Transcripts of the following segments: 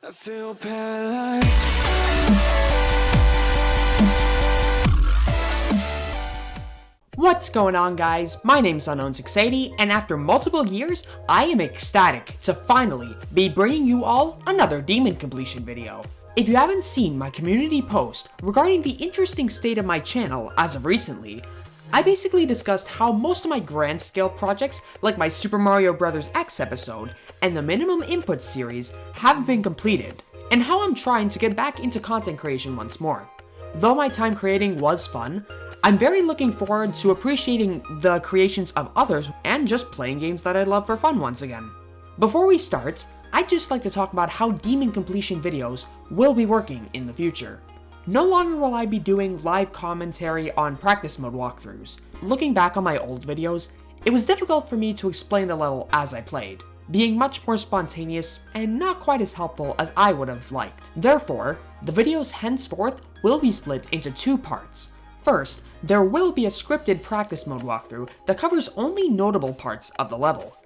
I feel paralyzed. What's going on, guys? My name's Unknown680, and after multiple years, I am ecstatic to finally be bringing you all another demon completion video. If you haven't seen my community post regarding the interesting state of my channel as of recently, I basically discussed how most of my grand scale projects, like my Super Mario Bros. X episode and the Minimum Input series, have been completed, and how I'm trying to get back into content creation once more. Though my time creating was fun, I'm very looking forward to appreciating the creations of others and just playing games that I love for fun once again. Before we start, I'd just like to talk about how demon completion videos will be working in the future. No longer will I be doing live commentary on practice mode walkthroughs. Looking back on my old videos, it was difficult for me to explain the level as I played, being much more spontaneous and not quite as helpful as I would have liked. Therefore, the videos henceforth will be split into two parts. First, there will be a scripted practice mode walkthrough that covers only notable parts of the level.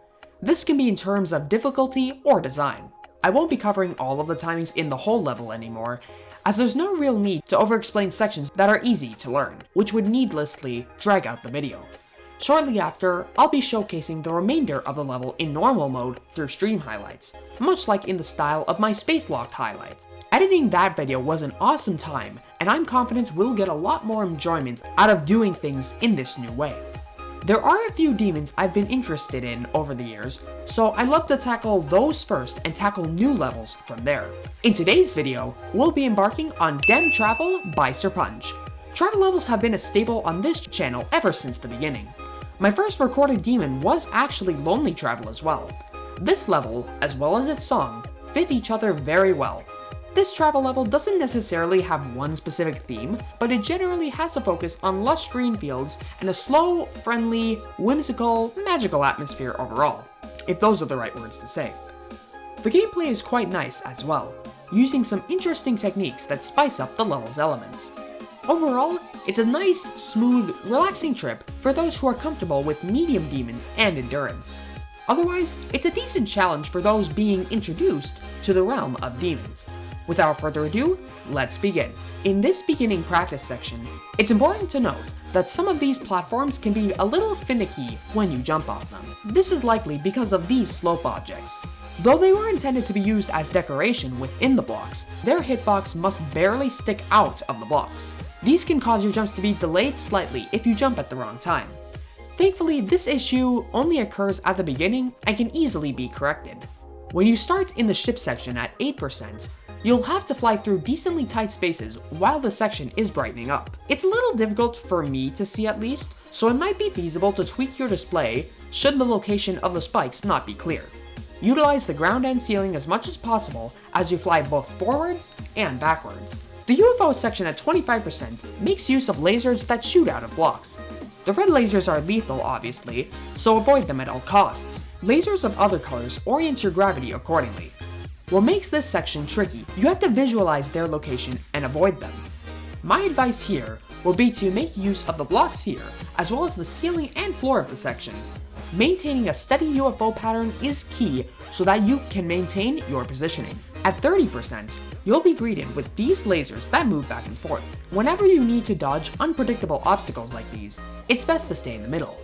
This can be in terms of difficulty or design. I won't be covering all of the timings in the whole level anymore, as there's no real need to over-explain sections that are easy to learn, which would needlessly drag out the video. Shortly after, I'll be showcasing the remainder of the level in normal mode through stream highlights, much like in the style of my Space Locked highlights. Editing that video was an awesome time, and I'm confident we'll get a lot more enjoyment out of doing things in this new way. There are a few demons I've been interested in over the years, so I'd love to tackle those first and tackle new levels from there. In today's video, we'll be embarking on Dem Travel by Serponge. Travel levels have been a staple on this channel ever since the beginning. My first recorded demon was actually Lonely Travel as well. This level, as well as its song, fit each other very well. This travel level doesn't necessarily have one specific theme, but it generally has a focus on lush green fields and a slow, friendly, whimsical, magical atmosphere overall, if those are the right words to say. The gameplay is quite nice as well, using some interesting techniques that spice up the level's elements. Overall, it's a nice, smooth, relaxing trip for those who are comfortable with medium demons and endurance. Otherwise, it's a decent challenge for those being introduced to the realm of demons. Without further ado, let's begin. In this beginning practice section, it's important to note that some of these platforms can be a little finicky when you jump off them. This is likely because of these slope objects. Though they were intended to be used as decoration within the blocks, their hitbox must barely stick out of the blocks. These can cause your jumps to be delayed slightly if you jump at the wrong time. Thankfully, this issue only occurs at the beginning and can easily be corrected. When you start in the ship section at 8%, you'll have to fly through decently tight spaces while the section is brightening up. It's a little difficult for me to see at least, so it might be feasible to tweak your display should the location of the spikes not be clear. Utilize the ground and ceiling as much as possible as you fly both forwards and backwards. The Ufo section at 25% makes use of lasers that shoot out of blocks. The red lasers are lethal, obviously, so avoid them at all costs. Lasers of other colors orient your gravity accordingly. What makes this section tricky, you have to visualize their location and avoid them. My advice here will be to make use of the blocks here, as well as the ceiling and floor of the section. Maintaining a steady UFO pattern is key so that you can maintain your positioning. At 30%, you'll be greeted with these lasers that move back and forth. Whenever you need to dodge unpredictable obstacles like these, it's best to stay in the middle.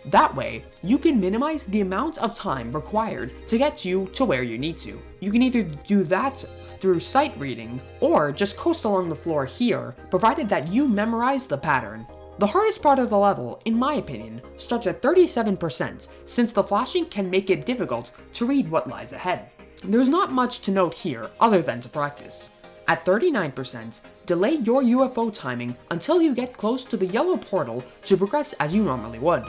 That way, you can minimize the amount of time required to get you to where you need to. You can either do that through sight reading, or just coast along the floor here, provided that you memorize the pattern. The hardest part of the level, in my opinion, starts at 37%, since the flashing can make it difficult to read what lies ahead. There's not much to note here other than to practice. At 39%, delay your UFO timing until you get close to the yellow portal to progress as you normally would.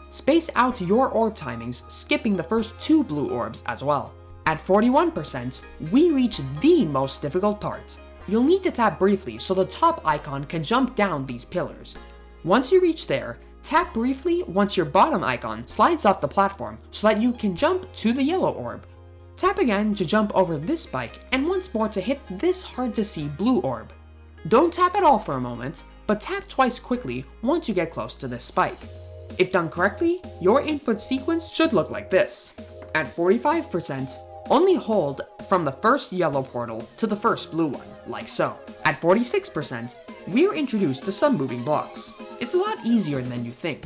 Space out your orb timings, skipping the first two blue orbs as well. At 41%, we reach the most difficult part. You'll need to tap briefly so the top icon can jump down these pillars. Once you reach there, tap briefly once your bottom icon slides off the platform so that you can jump to the yellow orb. Tap again to jump over this spike, and once more to hit this hard to see blue orb. Don't tap at all for a moment, but tap twice quickly once you get close to this spike. If done correctly, your input sequence should look like this. At 45%, Only hold from the first yellow portal to the first blue one, like so. At 46%, we're introduced to some moving blocks. It's a lot easier than you think.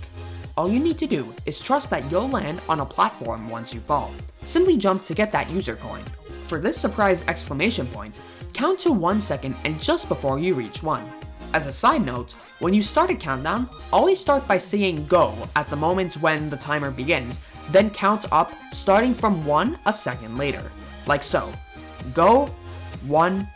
All you need to do is trust that you'll land on a platform once you fall. Simply jump to get that user coin. For this surprise exclamation point, count to 1 second and just before you reach 1. As a side note, when you start a countdown, always start by saying go at the moment when the timer begins, then count up starting from 1 a second later. Like so. Go, 1,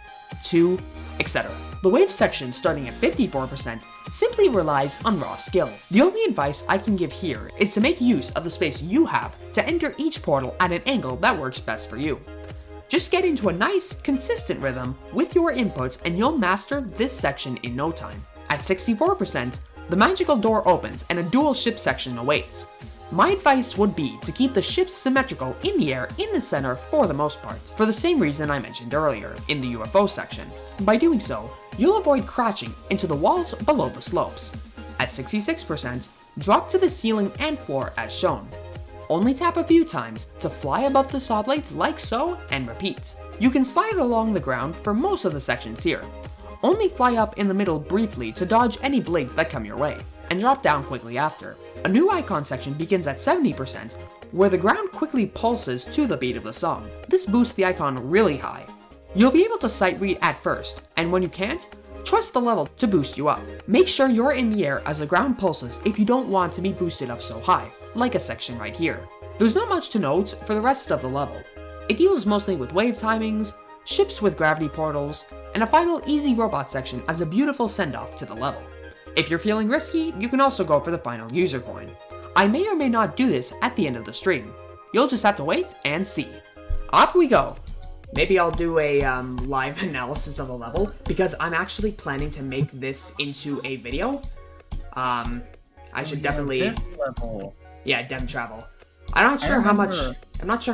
2, etc. The wave section starting at 54% simply relies on raw skill. The only advice I can give here is to make use of the space you have to enter each portal at an angle that works best for you. Just get into a nice, consistent rhythm with your inputs and you'll master this section in no time. At 64%, the magical door opens and a dual ship section awaits. My advice would be to keep the ships symmetrical in the air in the center for the most part, for the same reason I mentioned earlier in the Ufo section. By doing so, you'll avoid crashing into the walls below the slopes. At 66%, drop to the ceiling and floor as shown. Only tap a few times to fly above the saw blades like so and repeat. You can slide along the ground for most of the sections here. Only fly up in the middle briefly to dodge any blades that come your way, and drop down quickly after. A new icon section begins at 70%, where the ground quickly pulses to the beat of the song. This boosts the icon really high. You'll be able to sight read at first, and when you can't, trust the level to boost you up. Make sure you're in the air as the ground pulses if you don't want to be boosted up so high, like a section right here. There's not much to note for the rest of the level. It deals mostly with wave timings, ships with gravity portals, and a final easy robot section as a beautiful send-off to the level. If you're feeling risky, you can also go for the final user coin. I may or may not do this at the end of the stream. You'll just have to wait and see. Off we go! Maybe I'll do a live analysis of the level, because I'm actually planning to make this into a video. I should definitely... Yeah, Dem Travel. I'm not sure how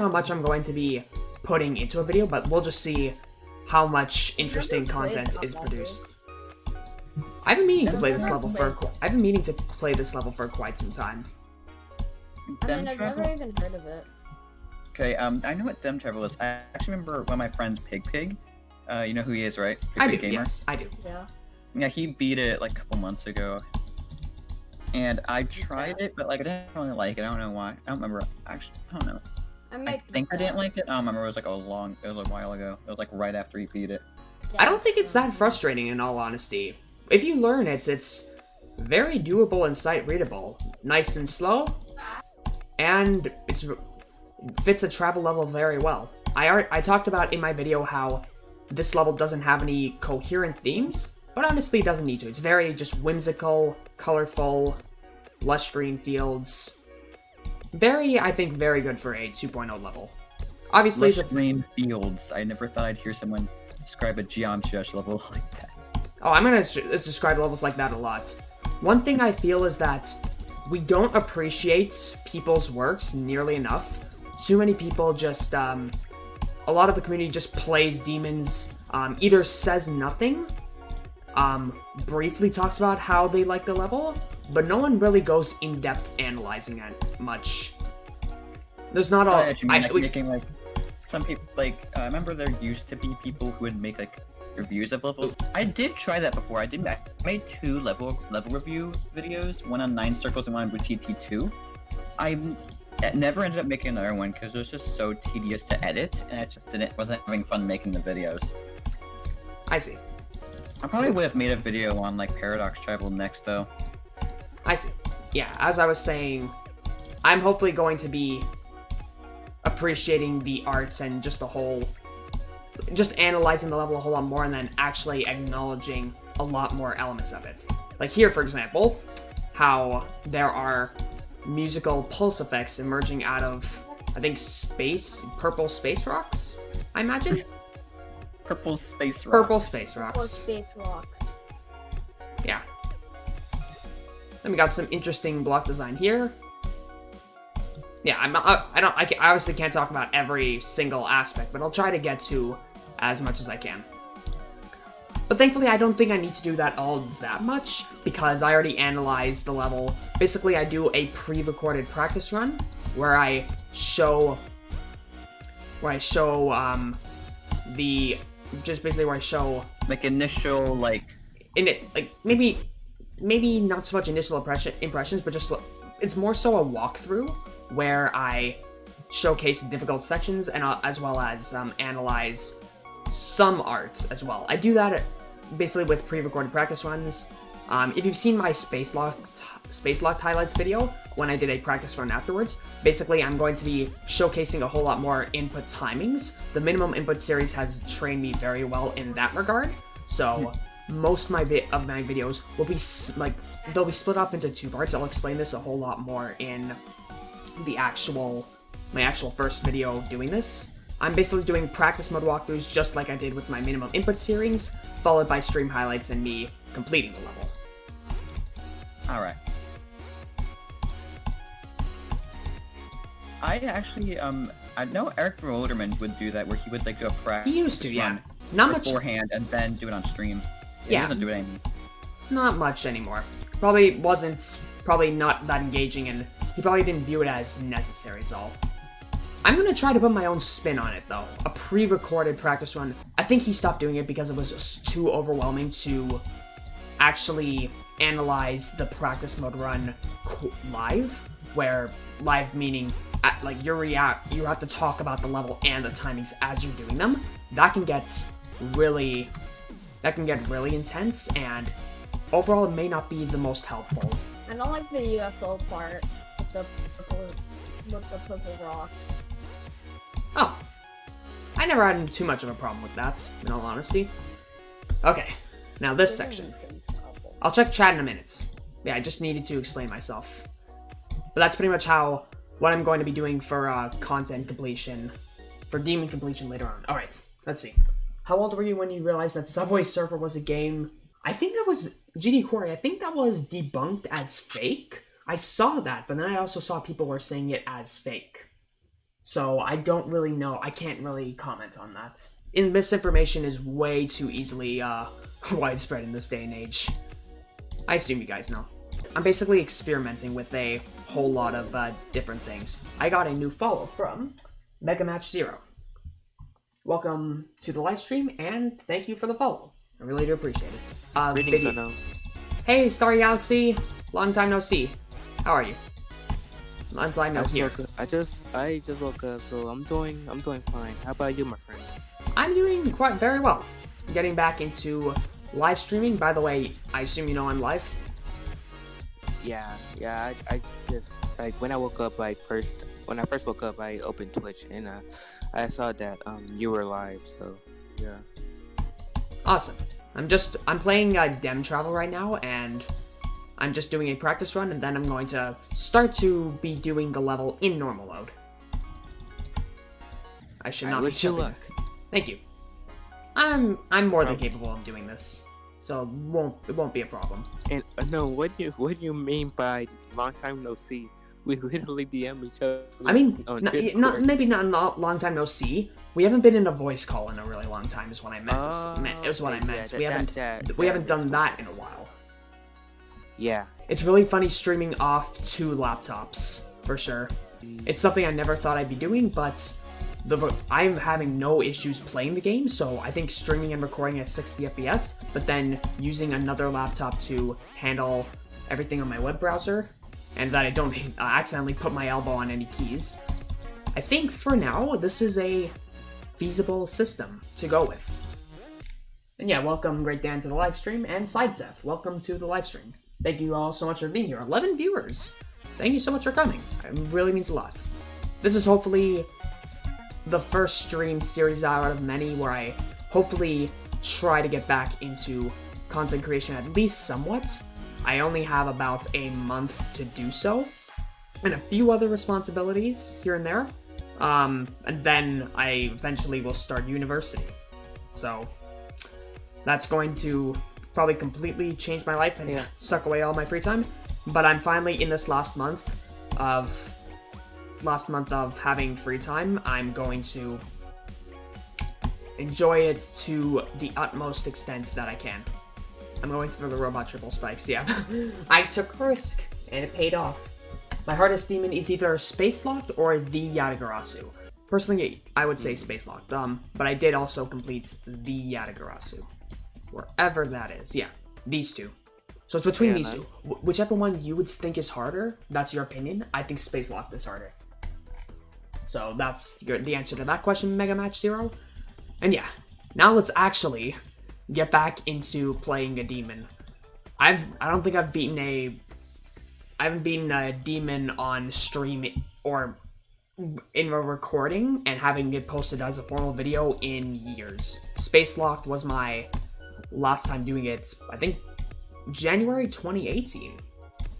much I'm going to be putting into a video, but we'll just see how much interesting content is produced. I've been meaning to play this level for quite some time. I mean, I've never even heard of it. Okay, I know what Dem Travel is. I actually remember one of my friends, Pig. You know who he is, right? I do, yes, I do. Yeah. Yeah, he beat it like a couple months ago. And I tried it, but like I didn't really like it. I don't know why. I don't remember. Actually, I don't know. I think I didn't like it. I don't remember. It was like it was a while ago. It was like right after he beat it. Yeah, I don't think it's that frustrating in all honesty. If you learn it, it's very doable and sight readable. Nice and slow, and it fits a travel level very well. I talked about in my video how this level doesn't have any coherent themes, but honestly it doesn't need to. It's very just whimsical, colorful, lush green fields. I think very good for a 2.0 level. Obviously, lush green fields. I never thought I'd hear someone describe a geometry rush level like that. Oh, I'm gonna describe levels like that a lot. One thing I feel is that we don't appreciate people's works nearly enough. Too many people just, a lot of the community just plays demons, either says nothing, briefly talks about how they like the level, but no one really goes in depth analyzing it much. There's not all. Making like some people I remember there used to be people who would make like reviews of levels. I did try that before. I made 2 level review videos, one on 9 Circles and one on Boutique 2. I never ended up making another one because it was just so tedious to edit, and I just wasn't having fun making the videos. I see. I probably would have made a video on like Paradox Travel next though. I see. Yeah, as I was saying, I'm hopefully going to be appreciating the arts and just analyzing the level a whole lot more and then actually acknowledging a lot more elements of it. Like here, for example, how there are musical pulse effects emerging out of, I think, purple space rocks, I imagine? Purple space rocks. Purple space rocks. Purple space rocks. Yeah. Then we got some interesting block design here. Yeah, I obviously can't talk about every single aspect, but I'll try to get to as much as I can. But thankfully, I don't think I need to do that all that much, because I already analyzed the level. Basically, I do a pre-recorded practice run, where I show where I show just basically where I show Like initial like. in it, like maybe not so much initial impressions, but just it's more so a walkthrough where I showcase difficult sections and as well as analyze some art as well. I do that basically with pre-recorded practice runs. If you've seen my space locked highlights video when I did a practice run afterwards, basically I'm going to be showcasing a whole lot more input timings. The minimum input series has trained me very well in that regard, so most of my videos will be they'll be split up into 2 parts. I'll explain this a whole lot more in the my actual first video doing this. I'm basically doing practice mode walkthroughs just like I did with my minimum input series, followed by stream highlights and me completing the level. Alright. I actually, I know Eric Roderman would do that, where he would like do a practice He used to, yeah. run Not much. beforehand and then do it on stream. He Yeah. doesn't do it anymore. Not much anymore. Probably not that engaging, and he probably didn't view it as necessary is all. I'm gonna try to put my own spin on it though. A pre-recorded practice run. I think he stopped doing it because it was just too overwhelming to actually analyze the practice mode run live, where live meaning like you have to talk about the level and the timings as you're doing them. That can get really intense, and overall it may not be the most helpful. I don't like the UFO part with the purple rock. Oh, I never had too much of a problem with that, in all honesty. Okay, now this section. I'll check chat in a minute. Yeah, I just needed to explain myself. But that's pretty much what I'm going to be doing for content completion, for demon completion later on. Alright, let's see. How old were you when you realized that Subway Surfer was a game? I think that was, GD Corey, I think that was debunked as fake. I saw that, but then I also saw people were saying it as fake. So I don't really know, I can't really comment on that. Misinformation is way too easily widespread in this day and age. I assume you guys know. I'm basically experimenting with a whole lot of different things. I got a new follow from Mega Match Zero. Welcome to the live stream, and thank you for the follow. I really do appreciate it. Greetings, Unknown. Hey, Starry Galaxy. Long time no see. How are you? Long time no hear. I just woke up, so I'm doing fine. How about you, my friend? I'm doing very well. Getting back into live streaming. By the way, I assume you know I'm live. Yeah. I just when I woke up, when I first woke up, I opened Twitch and I saw that you were live. So yeah. Awesome. I'm playing Dem Travel right now, and I'm just doing a practice run, and then I'm going to start to be doing the level in normal mode. I should not be wish you jumping. luck. Thank you. I'm more than capable of doing this, so it won't be a problem. And no, what do you mean by long time no see? We literally DM each other. I mean, on maybe not long time no see. We haven't been in a voice call in a really long time. Is what I meant. We haven't done that in a while. Yeah. It's really funny streaming off 2 laptops for sure. It's something I never thought I'd be doing, but I'm having no issues playing the game, so I think streaming and recording at 60 FPS, but then using another laptop to handle everything on my web browser, and that I don't accidentally put my elbow on any keys. I think for now, this is a feasible system to go with. And yeah, welcome Great Dan to the live stream, and Sideseth, welcome to the live stream. Thank you all so much for being here. 11 viewers. Thank you so much for coming. It really means a lot. This is hopefully the first stream series out of many where I hopefully try to get back into content creation at least somewhat. I only have about a month to do so, and a few other responsibilities here and there. And then I eventually will start university. So that's going to probably completely change my life and suck away all my free time. But I'm finally in this last month of having free time. I'm going to enjoy it to the utmost extent that I can. I'm going for the robot triple spikes, yeah. I took a risk, and it paid off. My hardest demon is either Space Locked or the Yatagarasu. Personally, I would say Space Locked. But I did also complete the Yatagarasu. Wherever that is. Yeah, these two. So it's between these two. Whichever one you would think is harder, that's your opinion. I think Space Locked is harder. So that's the answer to that question, Mega Match Zero. And yeah, now let's actually get back into playing a demon. I don't think I've beaten I haven't beaten a demon on stream or in a recording and having it posted as a formal video in years. Space Locked was my last time doing it, I think January 2018.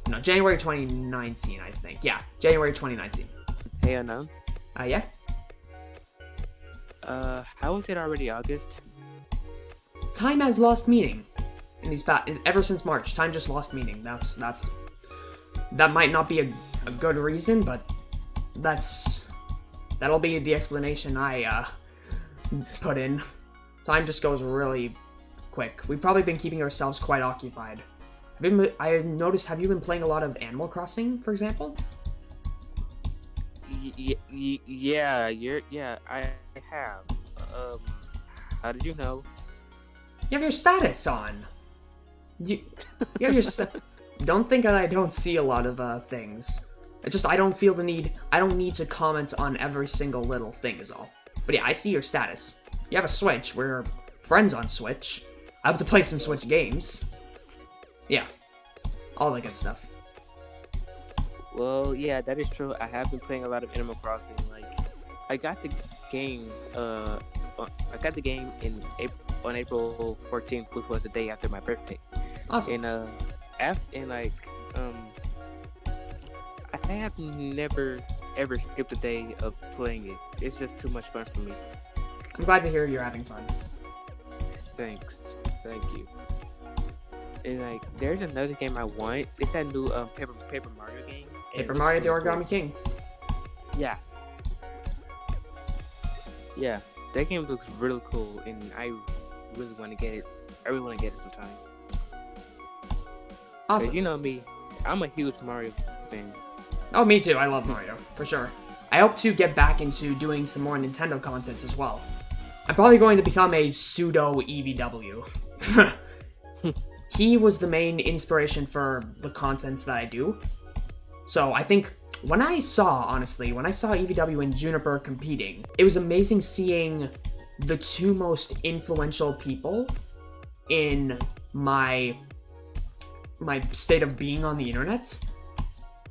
No, January 2019, I think. Yeah, January 2019. Hey, Unknown. Yeah? How is it already August? Time has lost meaning in these ever since March. Time just lost meaning. That might not be a good reason, but that'll be the explanation I put in. Time just goes really quick. We've probably been keeping ourselves quite occupied. I noticed, have you been playing a lot of Animal Crossing, for example? Yeah, I have. How did you know? You have your status on. You have your Don't think that I don't see a lot of things. It's just I don't feel the need. I don't need to comment on every single little thing is all. But yeah, I see your status. You have a Switch. We're friends on Switch. I have to play some Switch games. Yeah, all that good stuff. Well, yeah, that is true. I have been playing a lot of Animal Crossing. Like, I got the game. On April 14th, which was the day after my birthday. Awesome. And I have never ever skipped a day of playing it. It's just too much fun for me. I'm glad to hear you're having fun. Thanks. Thank you. And like, there's another game I want. It's that new Paper Mario game. Paper Mario: The Origami King. Yeah. Yeah. That game looks really cool, and I really want to get it. I really want to get it sometime. Awesome. 'Cause you know me, I'm a huge Mario fan. Oh, me too. I love Mario, for sure. I hope to get back into doing some more Nintendo content as well. I'm probably going to become a pseudo EVW. He was the main inspiration for the contents that I do. So I think when I saw EVW and Juniper competing, it was amazing seeing the two most influential people in my state of being on the internet.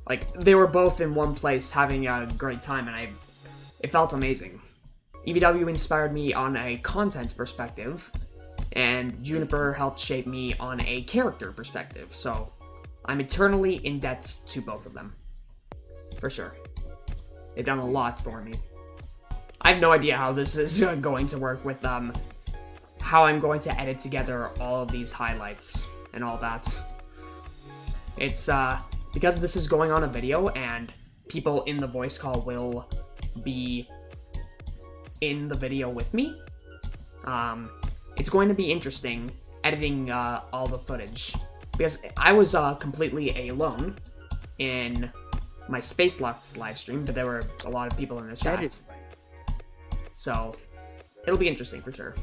Like, they were both in one place having a great time, and it felt amazing. EVW inspired me on a content perspective, and Juniper helped shape me on a character perspective, so I'm eternally in debt to both of them. For sure. They've done a lot for me. I have no idea how this is going to work with how I'm going to edit together all of these highlights and all that. It's because this is going on a video and people in the voice call will be in the video with me. It's going to be interesting editing all the footage because I was completely alone in my Space Locked live stream, but there were a lot of people in the chat. So it'll be interesting for sure.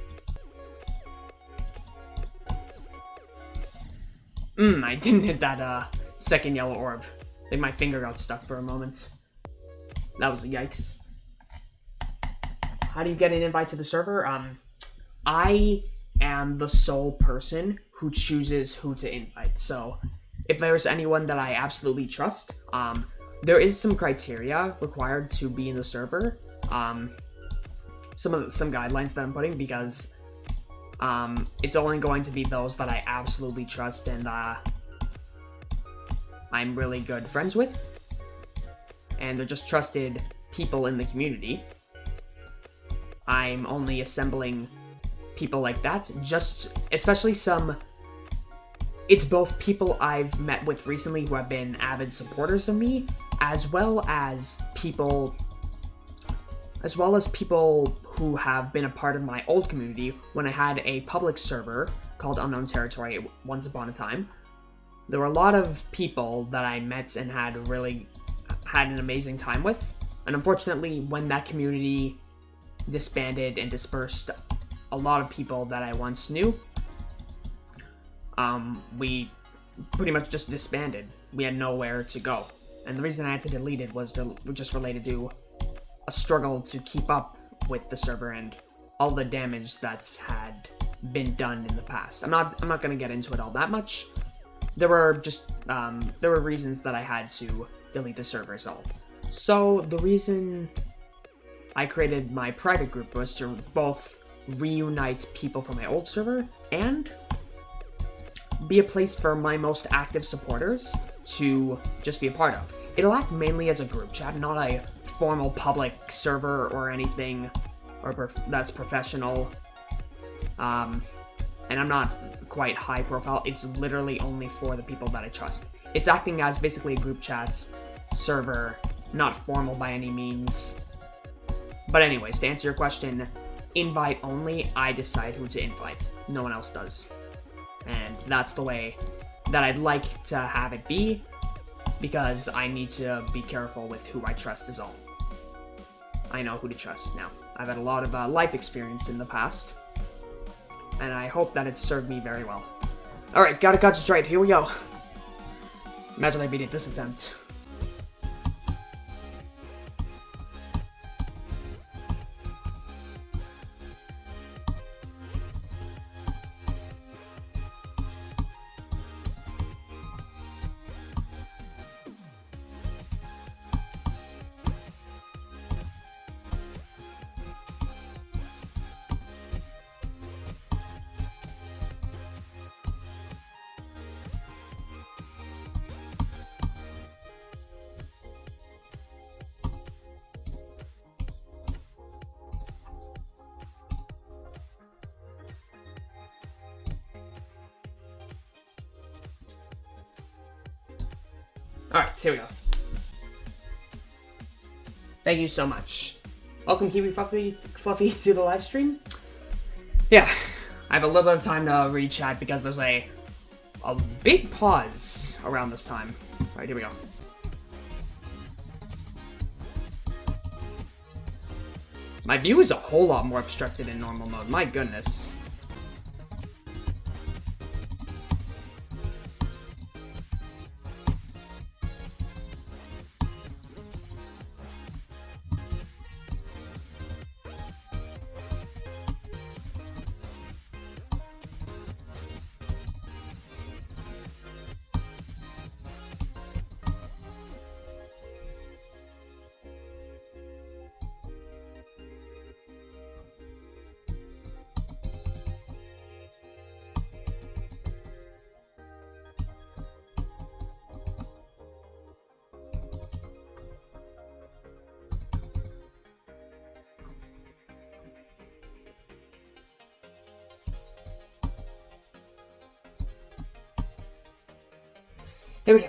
I didn't hit that second yellow orb. I think my finger got stuck for a moment. That was a yikes. How do you get an invite to the server? I am the sole person who chooses who to invite. So if there's anyone that I absolutely trust, there is some criteria required to be in the server. Some guidelines that I'm putting because it's only going to be those that I absolutely trust and I'm really good friends with, and they're just trusted people in the community. I'm only assembling people like that, especially it's both people I've met with recently who have been avid supporters of me, as well as people who have been a part of my old community when I had a public server called Unknown Territory once upon a time. There were a lot of people that I met and had an amazing time with, And unfortunately, when that community disbanded and dispersed a lot of people that I once knew, we pretty much just disbanded. We had nowhere to go. And the reason I had to delete it was just related to a struggle to keep up with the server and all the damage that's had been done in the past. I'm not gonna get into it all that much. There were reasons that I had to delete the server itself. So the reason I created my private group was to both reunite people from my old server and be a place for my most active supporters to just be a part of. It'll act mainly as a group chat, not a formal public server or anything that's professional. And I'm not quite high profile. It's literally only for the people that I trust. It's acting as basically a group chat server, not formal by any means. But anyways, to answer your question, invite only. I decide who to invite. No one else does. And that's the way that I'd like to have it be, because I need to be careful with who I trust is all. I know who to trust now. I've had a lot of life experience in the past, and I hope that it's served me very well. Alright, gotta concentrate, here we go. Imagine I beat it this attempt. Alright, here we go. Thank you so much. Welcome, Kiwi Fluffy, to the live stream. Yeah, I have a little bit of time to read chat because there's a big pause around this time. Alright, here we go. My view is a whole lot more obstructed in normal mode, my goodness. Here we go.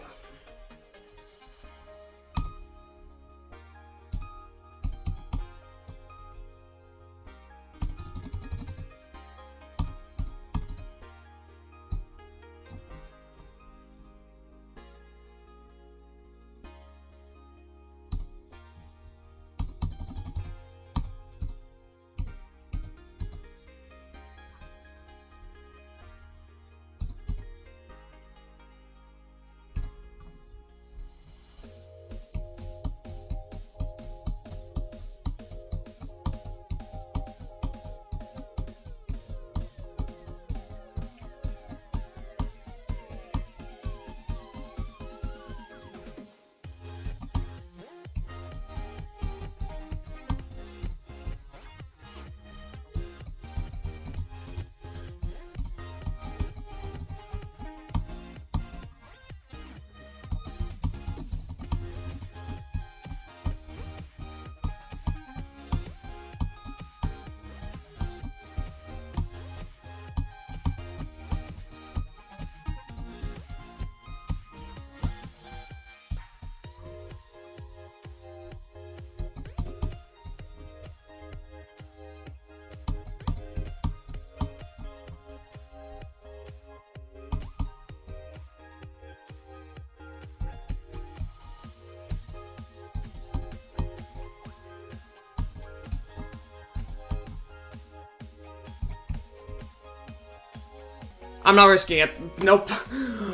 I'm not risking it. Nope.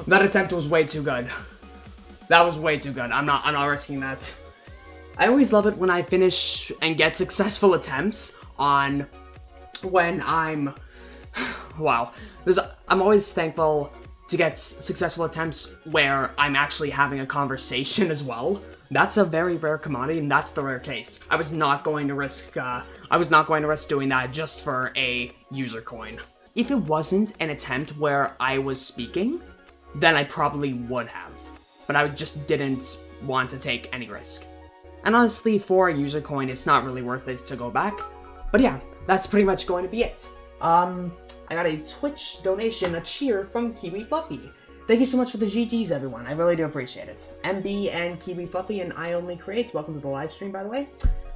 That attempt was way too good. That was way too good. I'm not risking that. I always love it when I finish and get successful attempts on when I'm... Wow. I'm always thankful to get successful attempts where I'm actually having a conversation as well. That's a very rare commodity, and that's the rare case. I was not going to risk doing that just for a user coin. If it wasn't an attempt where I was speaking, then I probably would have. But I just didn't want to take any risk. And honestly, for a user coin, it's not really worth it to go back. But yeah, that's pretty much going to be it. I got a Twitch donation, a cheer from Kiwi Fluffy. Thank you so much for the GGs, everyone. I really do appreciate it. MB and Kiwi Fluffy and I Only Create. Welcome to the live stream, by the way.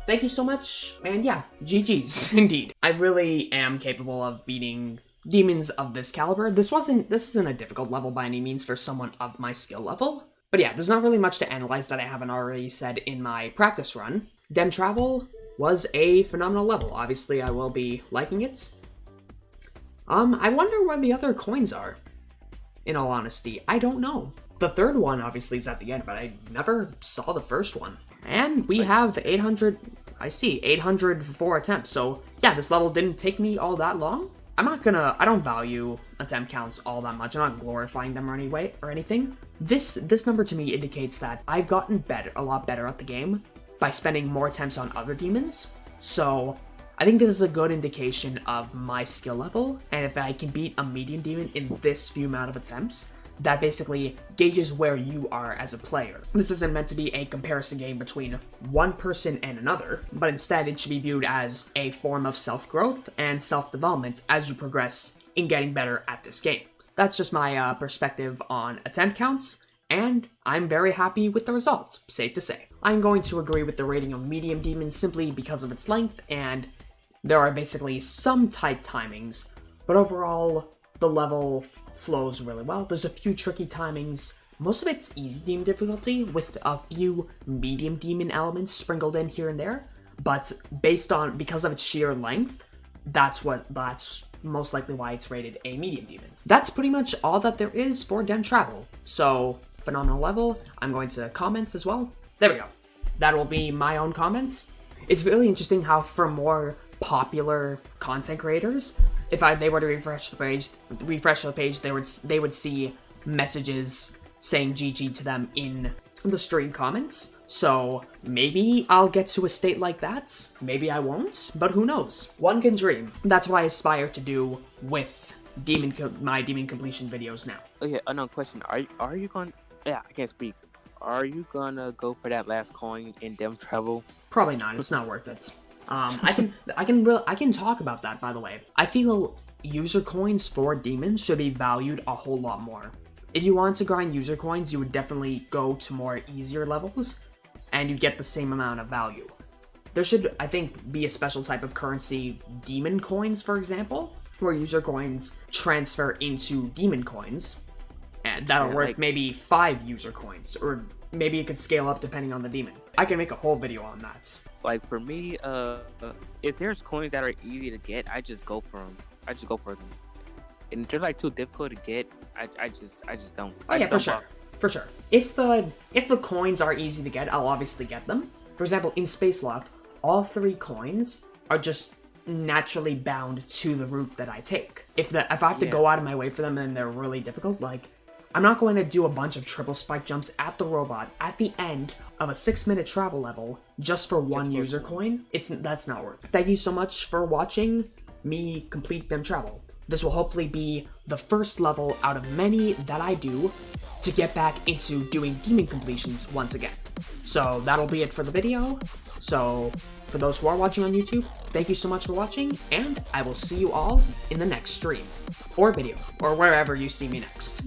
Thank you so much. And yeah, GGs, indeed. I really am capable of beating demons of this caliber. This isn't a difficult level by any means for someone of my skill level. But yeah, there's not really much to analyze that I haven't already said in my practice run. Dem Travel was a phenomenal level. Obviously, I will be liking it. I wonder where the other coins are. In all honesty, I don't know. The third one obviously is at the end, but I never saw the first one. And we have 800, I see, 800 for 4 attempts. So yeah, this level didn't take me all that long. I don't value attempt counts all that much. I'm not glorifying them or anything. This number to me indicates that I've gotten a lot better at the game by spending more attempts on other demons. So I think this is a good indication of my skill level, and if I can beat a medium demon in this few amount of attempts, that basically gauges where you are as a player. This isn't meant to be a comparison game between one person and another, but instead it should be viewed as a form of self-growth and self-development as you progress in getting better at this game. That's just my perspective on attempt counts, and I'm very happy with the results, safe to say. I'm going to agree with the rating of medium demons simply because of its length, and there are basically some tight timings, but overall, the level flows really well. There's a few tricky timings. Most of it's easy demon difficulty with a few medium demon elements sprinkled in here and there, but because of its sheer length, that's most likely why it's rated a medium demon. That's pretty much all that there is for Dem Travel. So, phenomenal level. I'm going to comments as well. There we go. That will be my own comments. It's really interesting how for more popular content creators, if they were to refresh the page, they would see messages saying GG to them in the stream comments. So maybe I'll get to a state like that. Maybe I won't, but who knows? One can dream. That's what I aspire to do with my demon completion videos now. Okay, another question. Are you going? Yeah, I can't speak. Are you gonna go for that last coin in Dem Travel? Probably not. It's not worth it. I can talk about that, by the way. I feel user coins for demons should be valued a whole lot more. If you want to grind user coins, you would definitely go to more easier levels, and you get the same amount of value. There should, I think, be a special type of currency, demon coins, for example, where user coins transfer into demon coins, and that'll worth maybe 5 user coins, or maybe it could scale up depending on the demon. I can make a whole video on that. Like for me, if there's coins that are easy to get, I just go for them. And if they're like too difficult to get, I just don't. Oh yeah, for sure. If the coins are easy to get, I'll obviously get them. For example, in Space Locked, all 3 coins are just naturally bound to the route that I take. If I have to go out of my way for them and they're really difficult, like, I'm not going to do a bunch of triple spike jumps at the robot at the end of a 6-minute travel level just for one user coin. That's not worth it. Thank you so much for watching me complete Dem Travel. This will hopefully be the first level out of many that I do to get back into doing demon completions once again. So that'll be it for the video. So for those who are watching on YouTube, thank you so much for watching, and I will see you all in the next stream, or video, or wherever you see me next.